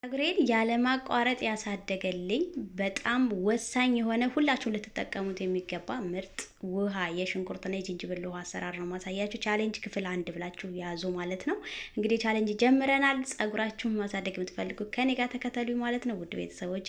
ፀጉሬን ያለማቋረጥ ያሳደገልኝ በጣም ወሳኝ የሆነ ሁላችሁም ልትጠቀሙት የሚገባ ምርጥ ውሃ የሽንኩርትና የዝንጅብል ውሃ አሰራር ነው ማሳያችሁ። ቻሌንጅ ክፍል 1 ብላችሁ ያዙ ማለት ነው። እንግዲህ ቻሌንጅ ጀምረናል። ፀጉራችሁን ማሳደግ የምትፈልጉ ከኔ ጋር ተከተሉ ማለት ነው። ውድ ቤተሰቦቼ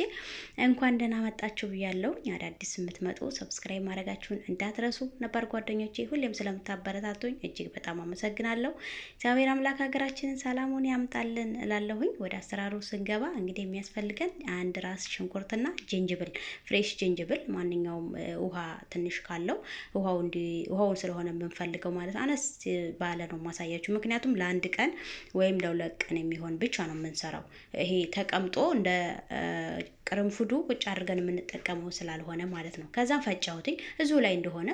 እንኳን ደህና መጣችሁ ብያለሁ። አዳዲስ የምትመጡ ሰብስክራይብ ማድረጋችሁን እንዳትረሱ። ነባር ጓደኞቼ ሁሌም ስለምታበረታቱኝ እጅግ በጣም አመሰግናለሁ። እግዚአብሔር አምላክ ሀገራችንን ሰላሙን ያምጣልን እላለሁኝ። ወደ አሰራሩ ስንገባ እንግዲህ የሚያስፈልገን አንድ ራስ ሽንኩርትና ዝንጅብል፣ ፍሬሽ ዝንጅብል ማንኛውም ውሃ ትንሽ ካለው ውሃውን ስለሆነ የምንፈልገው ማለት አነስ ባለ ነው ማሳያችሁ። ምክንያቱም ለአንድ ቀን ወይም ለሁለት ቀን የሚሆን ብቻ ነው የምንሰራው። ይሄ ተቀምጦ እንደ ቅርንፉዱ ቁጭ አድርገን የምንጠቀመው ስላልሆነ ማለት ነው። ከዛም ፈጫሁትኝ እዚሁ ላይ እንደሆነ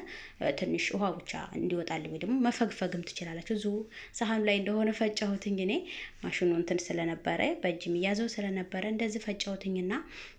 ትንሽ ውሃ ብቻ እንዲወጣልኝ ወይ ደግሞ መፈግፈግም ትችላላችሁ። እዚሁ ሳህኑ ላይ እንደሆነ ፈጫሁትኝ። እኔ ማሽኑ እንትን ስለነበረ በእጅም እያዘው ስለነበረ እንደዚህ ፈጫሁትኝና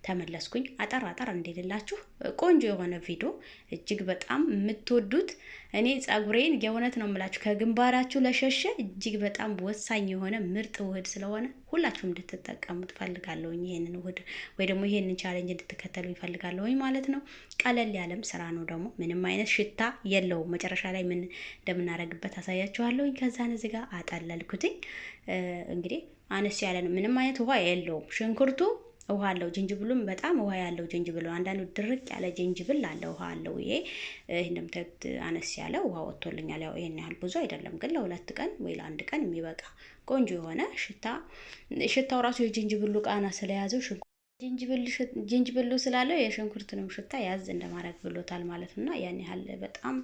ተመለስኩኝ። አጠር አጠር እንዲልላችሁ ቆንጆ የሆነ ቪዲዮ እጅግ በጣም የምትወዱት እኔ ፀጉሬን የእውነት ነው የምላችሁ ከግንባራችሁ ለሸሸ እጅግ በጣም ወሳኝ የሆነ ምርጥ ውህድ ስለሆነ ሁላችሁም እንድትጠቀሙት ፈልጋለሁኝ። ይሄንን ውህድ ወይ ደግሞ ይሄንን ቻሌንጅ እንድትከተሉ ይፈልጋለሁኝ ማለት ነው። ቀለል ያለም ስራ ነው ደግሞ ምንም አይነት ሽታ የለውም። መጨረሻ ላይ ምን እንደምናደርግበት አሳያችኋለሁኝ። ከዛን እዚህ ጋር አጠለልኩትኝ። እንግዲህ አነስ ያለ ነው፣ ምንም አይነት ውሃ የለውም። ሽንኩርቱ ውሃ አለው፣ ዝንጅብሉም በጣም ውሃ ያለው ዝንጅብል ነው። አንዳንዱ ድርቅ ያለ ዝንጅብል አለ፣ ውሃ አለው። ይሄ እንደምታዩት አነስ ያለ ውሃ ወጥቶልኛል። ያው ይሄን ያህል ብዙ አይደለም፣ ግን ለሁለት ቀን ወይ ለአንድ ቀን የሚበቃ ቆንጆ የሆነ ሽታው ራሱ የዝንጅብሉ ቃና ስለያዘው ዝንጅብሉ ስላለው የሽንኩርትንም ሽታ ያዝ እንደማድረግ ብሎታል ማለት ነው። እና ያን ያህል በጣም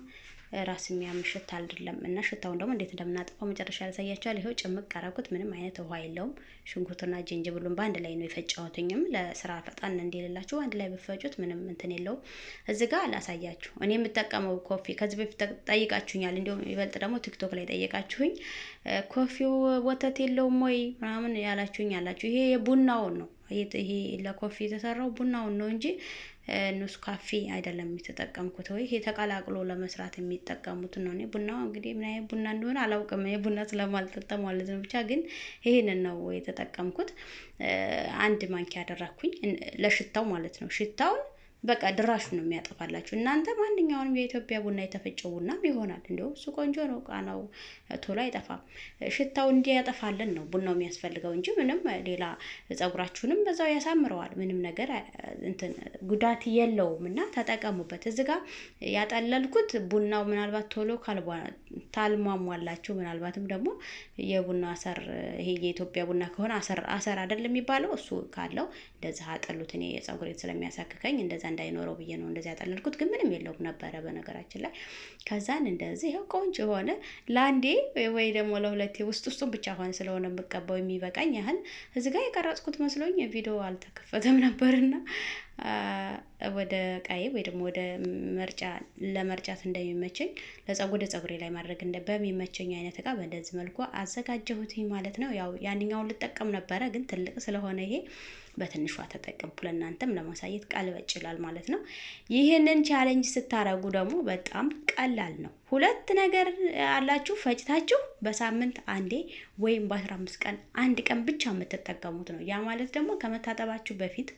ራስ የሚያምር ሽታ አይደለም። እና ሽታውን ደግሞ እንዴት እንደምናጠፋው መጨረሻ ያሳያችኋል። ይሄው ጭምቅ አደረኩት። ምንም አይነት ውሃ የለውም። ሽንኩርቱና ዝንጅብሉን በአንድ ላይ ነው የፈጨሁትኝም ለስራ ፈጣን እንዲልላችሁ አንድ ላይ በፈጩት ምንም እንትን የለውም። እዚህ ጋር ላሳያችሁ። እኔ የምጠቀመው ኮፊ ከዚህ በፊት ጠይቃችሁኛል። እንዲሁም ይበልጥ ደግሞ ቲክቶክ ላይ ጠየቃችሁኝ። ኮፊው ወተት የለውም ወይ ምናምን ያላችሁኝ አላችሁ። ይሄ የቡናውን ነው። ይሄ ለኮፊ የተሰራው ቡናውን ነው እንጂ ኑስ ካፌ አይደለም የተጠቀምኩት። ወይ ይሄ ተቀላቅሎ ለመስራት የሚጠቀሙት ነው። እኔ ቡናው እንግዲህ ምን አይነት ቡና እንደሆነ አላውቅም። የቡና ስለማልጠጣ ማለት ነው። ብቻ ግን ይሄንን ነው የተጠቀምኩት። አንድ ማንኪያ አደረኩኝ ለሽታው ማለት ነው። ሽታውን በቃ ድራሹ ነው የሚያጠፋላችሁ። እናንተ ማንኛውንም የኢትዮጵያ ቡና የተፈጨው ቡናም ይሆናል። እንደው እሱ ቆንጆ ነው፣ ቃናው ቶሎ አይጠፋም። ሽታው እንዲያጠፋልን ነው ቡናው የሚያስፈልገው እንጂ ምንም ሌላ ፀጉራችሁንም በዛው ያሳምረዋል። ምንም ነገር እንትን ጉዳት የለውም እና ተጠቀሙበት። እዚህ ጋር ያጠለልኩት ቡናው ምናልባት ቶሎ ታልሟሟላችሁ፣ ምናልባትም ደግሞ የቡና አሰር፣ ይሄ የኢትዮጵያ ቡና ከሆነ አሰር አይደለም የሚባለው፣ እሱ ካለው እንደዛ አጠሉት። እኔ ፀጉሬን ስለሚያሳክከኝ እንደዛ እንዳይኖረው ብዬ ነው እንደዚህ ያጠለልኩት። ግን ምንም የለውም ነበረ በነገራችን ላይ። ከዛን እንደዚህ ይሄው ቆንጆ የሆነ ለአንዴ ወይ ደግሞ ለሁለቴ ውስጡን ብቻ ሆነ ስለሆነ የምቀባው የሚበቃኝ ያህል እዚህ ጋር የቀረጽኩት መስሎኝ ቪዲዮ አልተከፈተም ነበርና ወደ ቀይ ወይ ደግሞ ወደ ለመርጫት እንደሚመቸኝ ወደ ፀጉሬ ላይ ማድረግ በሚመቸኝ አይነት እቃ በእንደዚህ መልኩ አዘጋጀሁትኝ ማለት ነው። ያው ያንኛውን ልጠቀም ነበረ፣ ግን ትልቅ ስለሆነ ይሄ በትንሿ ተጠቀምኩ። ለእናንተም ለማሳየት ቀልበጭ ይላል ማለት ነው። ይህንን ቻሌንጅ ስታረጉ ደግሞ በጣም ቀላል ነው። ሁለት ነገር አላችሁ ፈጭታችሁ በሳምንት አንዴ ወይም በ15 ቀን አንድ ቀን ብቻ የምትጠቀሙት ነው። ያ ማለት ደግሞ ከመታጠባችሁ በፊት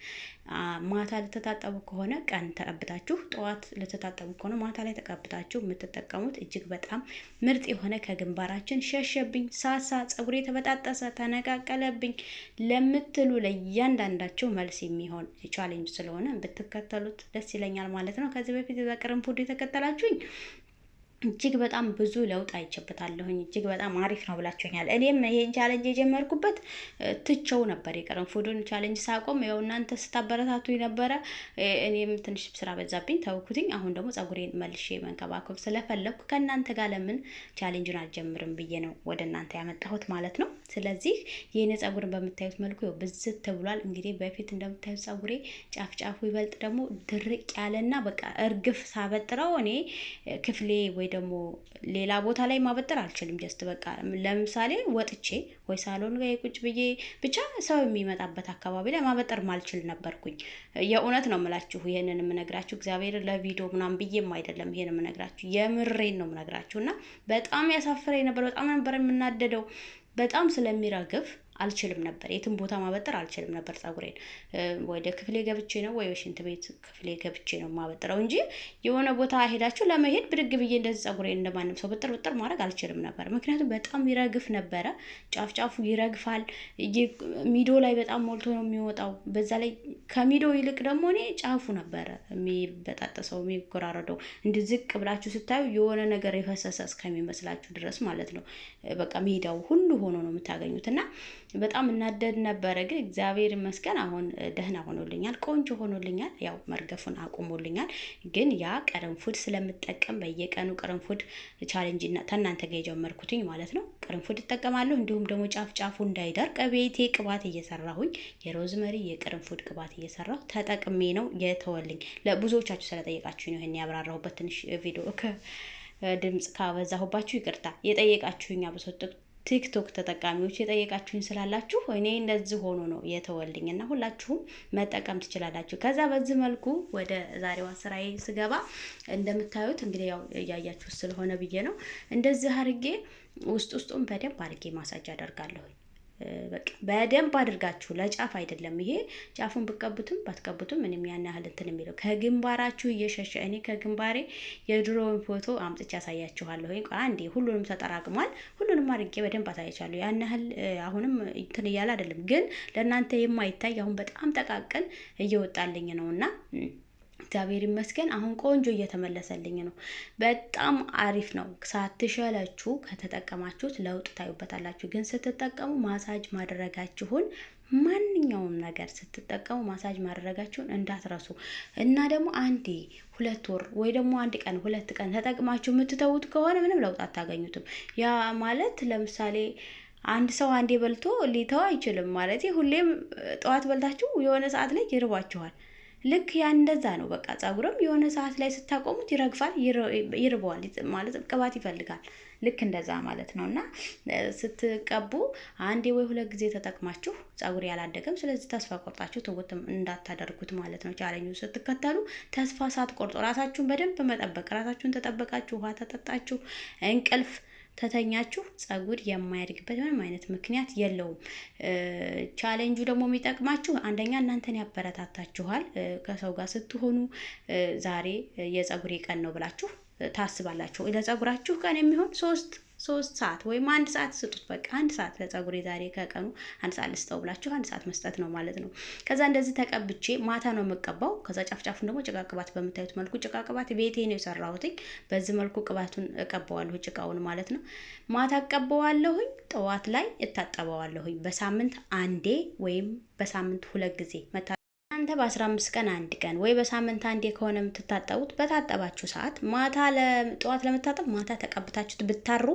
ማታ ልትታጠቡ ከሆነ ቀን ተቀብታችሁ፣ ጠዋት ልትታጠቡ ከሆነ ማታ ላይ ተቀብታችሁ የምትጠቀሙት እጅግ በጣም ምርጥ የሆነ ከግንባራችን ሸሸብኝ፣ ሳሳ፣ ፀጉሬ ተበጣጠሰ፣ ተነቃቀለብኝ ለምትሉ ለእያንዳንዳችሁ መልስ የሚሆን ቻሌንጅ ስለሆነ ብትከተሉት ደስ ይለኛል ማለት ነው። ከዚህ በፊት በቅርንፉድ የተከተላችሁኝ እጅግ በጣም ብዙ ለውጥ አይቼበታለሁኝ። እጅግ በጣም አሪፍ ነው ብላችሁኛል። እኔም ይሄን ቻሌንጅ የጀመርኩበት ትቼው ነበር። የቅርንፉዱን ቻሌንጅ ሳቆም ያው እናንተ ስታበረታቱኝ ነበረ። እኔም ትንሽ ስራ በዛብኝ ተውኩትኝ። አሁን ደግሞ ፀጉሬን መልሼ መንከባከብ ስለፈለኩ ከእናንተ ጋር ለምን ቻሌንጁን አልጀምርም ብዬ ነው ወደ እናንተ ያመጣሁት ማለት ነው። ስለዚህ የኔ ፀጉርን በምታዩት መልኩ ያው ብዝት ተብሏል። እንግዲህ በፊት እንደምታዩት ፀጉሬ ጫፍ ይበልጥ ደግሞ ድርቅ ያለና በቃ እርግፍ ሳበጥረው እኔ ክፍሌ ወይ ደግሞ ሌላ ቦታ ላይ ማበጠር አልችልም። ጀስት በቃ ለምሳሌ ወጥቼ ወይ ሳሎን ጋር ቁጭ ብዬ ብቻ ሰው የሚመጣበት አካባቢ ላይ ማበጠር ማልችል ነበርኩኝ። የእውነት ነው የምላችሁ። ይሄንን የምነግራችሁ እግዚአብሔር ለቪዲዮ ምናምን ብዬም አይደለም። ይሄን የምነግራችሁ የምሬን ነው የምነግራችሁና በጣም ያሳፍረኝ ነበር። በጣም ነበር የምናደደው። በጣም ስለሚረግፍ አልችልም ነበር። የትም ቦታ ማበጠር አልችልም ነበር ጸጉሬን። ወደ ክፍሌ ገብቼ ነው ወይ ሽንት ቤት ክፍሌ ገብቼ ነው ማበጥረው እንጂ የሆነ ቦታ ሄዳችሁ ለመሄድ ብድግ ብዬ እንደዚህ ጸጉሬን እንደማንም ሰው ብጥር ብጥር ማድረግ አልችልም ነበር። ምክንያቱም በጣም ይረግፍ ነበረ። ጫፍ ጫፉ ይረግፋል። ሚዶ ላይ በጣም ሞልቶ ነው የሚወጣው። በዛ ላይ ከሚዶ ይልቅ ደግሞ እኔ ጫፉ ነበረ የሚበጣጠሰው የሚጎራረደው። እንድ ዝቅ ብላችሁ ስታዩ የሆነ ነገር የፈሰሰ እስከሚመስላችሁ ድረስ ማለት ነው። በቃ ሜዳው ሁሉ ሆኖ ነው የምታገኙት እና በጣም እናደድ ነበረ። ግን እግዚአብሔር ይመስገን አሁን ደህና ሆኖልኛል፣ ቆንጆ ሆኖልኛል። ያው መርገፉን አቁሞልኛል። ግን ያ ቅርንፉድ ስለምጠቀም በየቀኑ ቅርንፉድ ቻሌንጅ እና ከእናንተ ጋር የጀመርኩትኝ ማለት ነው። ቅርንፉድ እጠቀማለሁ። እንዲሁም ደግሞ ጫፍ ጫፉ እንዳይደርቅ ቤቴ ቅባት እየሰራሁኝ የሮዝመሪ የቅርንፉድ ቅባት እየሰራሁ ተጠቅሜ ነው የተወልኝ። ለብዙዎቻችሁ ስለጠየቃችሁ ነው ይሄን ያብራራሁበት። ትንሽ ቪዲዮ ድምጽ ካበዛሁባችሁ ይቅርታ። የጠየቃችሁኝ አብሶት ቲክቶክ ተጠቃሚዎች የጠየቃችሁኝ ስላላችሁ እኔ እንደዚህ ሆኖ ነው የተወልኝ እና ሁላችሁም መጠቀም ትችላላችሁ። ከዛ በዚህ መልኩ ወደ ዛሬዋ ስራዬ ስገባ እንደምታዩት እንግዲህ ያው እያያችሁ ስለሆነ ብዬ ነው እንደዚህ አድርጌ ውስጡን በደንብ አድርጌ ማሳጅ አደርጋለሁ። በቃ በደንብ አድርጋችሁ ለጫፍ አይደለም። ይሄ ጫፉን ብትቀቡትም ባትቀቡትም ምንም ያን ያህል እንትን የሚለው ከግንባራችሁ እየሸሸ እኔ ከግንባሬ የድሮውን ፎቶ አምጥቼ ያሳያችኋለሁ። አንዴ ሁሉንም ተጠራቅሟል። ሁሉንም አድርጌ በደንብ አሳያችኋለሁ። ያን ያህል አሁንም እንትን እያለ አይደለም፣ ግን ለእናንተ የማይታይ አሁን በጣም ጠቃቅን እየወጣልኝ ነውና እግዚአብሔር ይመስገን አሁን ቆንጆ እየተመለሰልኝ ነው። በጣም አሪፍ ነው። ሳትሸለቹ ከተጠቀማችሁት ለውጥ ታዩበታላችሁ። ግን ስትጠቀሙ ማሳጅ ማድረጋችሁን ማንኛውም ነገር ስትጠቀሙ ማሳጅ ማድረጋችሁን እንዳትረሱ እና ደግሞ አንዴ 2 ወር ወይ ደግሞ 1 ቀን 2 ቀን ተጠቅማችሁ የምትተዉት ከሆነ ምንም ለውጥ አታገኙትም። ያ ማለት ለምሳሌ አንድ ሰው አንዴ በልቶ ሊተው አይችልም። ማለት ሁሌም ጠዋት በልታችሁ የሆነ ሰዓት ላይ ይርባችኋል። ልክ ያን እንደዛ ነው። በቃ ጸጉርም የሆነ ሰዓት ላይ ስታቆሙት ይረግፋል፣ ይርበዋል፣ ማለት ቅባት ይፈልጋል። ልክ እንደዛ ማለት ነው። እና ስትቀቡ አንዴ ወይ 2 ጊዜ ተጠቅማችሁ ጸጉር ያላደገም፣ ስለዚህ ተስፋ ቆርጣችሁ ትውት እንዳታደርጉት ማለት ነው። ቻሌንጁ ስትከተሉ ተስፋ ሳትቆርጡ ራሳችሁን በደንብ መጠበቅ፣ ራሳችሁን ተጠበቃችሁ፣ ውሃ ተጠጣችሁ፣ እንቅልፍ ተተኛችሁ ጸጉር የማያድግበት ምንም አይነት ምክንያት የለውም። ቻሌንጁ ደግሞ የሚጠቅማችሁ አንደኛ እናንተን ያበረታታችኋል። ከሰው ጋር ስትሆኑ ዛሬ የጸጉሬ ቀን ነው ብላችሁ ታስባላችሁ። ለጸጉራችሁ ቀን የሚሆን ሶስት ሰዓት ወይም 1 ሰዓት ስጡት። በቃ 1 ሰዓት ለጸጉሬ ዛሬ ከቀኑ 1 ሰዓት ልስጠው ብላችሁ 1 ሰዓት መስጠት ነው ማለት ነው። ከዛ እንደዚህ ተቀብቼ ማታ ነው የምቀባው። ከዛ ጫፍጫፉን ደግሞ ጭቃ ቅባት በምታዩት መልኩ ጭቃ ቅባት ቤቴ ነው የሰራሁትኝ። በዚህ መልኩ ቅባቱን እቀባዋለሁ፣ ጭቃውን ማለት ነው። ማታ እቀባዋለሁኝ፣ ጠዋት ላይ እታጠበዋለሁኝ። በሳምንት 1 ወይም በሳምንት 2 ጊዜ እናንተ በ15 ቀን 1 ቀን ወይ በሳምንት 1 ከሆነ የምትታጠቡት በታጠባችሁ ሰዓት ማታ ጠዋት ለመታጠብ ማታ ተቀብታችሁት ብታሩ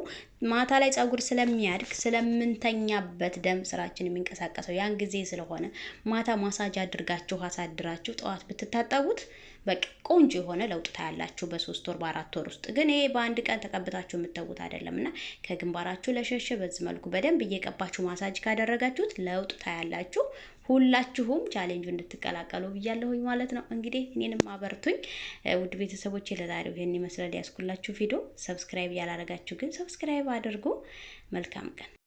ማታ ላይ ጸጉር ስለሚያድግ ስለምንተኛበት ደም ስራችን የሚንቀሳቀሰው ያን ጊዜ ስለሆነ ማታ ማሳጅ አድርጋችሁ አሳድራችሁ ጠዋት ብትታጠቡት በቃ ቆንጆ የሆነ ለውጥ ታያላችሁ በ3 ወር በ4 ወር ውስጥ። ግን ይሄ በ1 ቀን ተቀብታችሁ የምትተውት አይደለምና ከግንባራችሁ ለሸሸ በዚህ መልኩ በደንብ እየቀባችሁ ማሳጅ ካደረጋችሁት ለውጥ ታያላችሁ። ሁላችሁም ቻሌንጁ እንድትቀላቀሉ ብያለሁኝ ማለት ነው። እንግዲህ እኔንም አበርቱኝ ውድ ቤተሰቦቼ። ለዛሬው ይሄን ይመስላል ያስኩላችሁ ቪዲዮ። ሰብስክራይብ ያላረጋችሁ ግን ሰብስክራይብ አድርጉ። መልካም ቀን።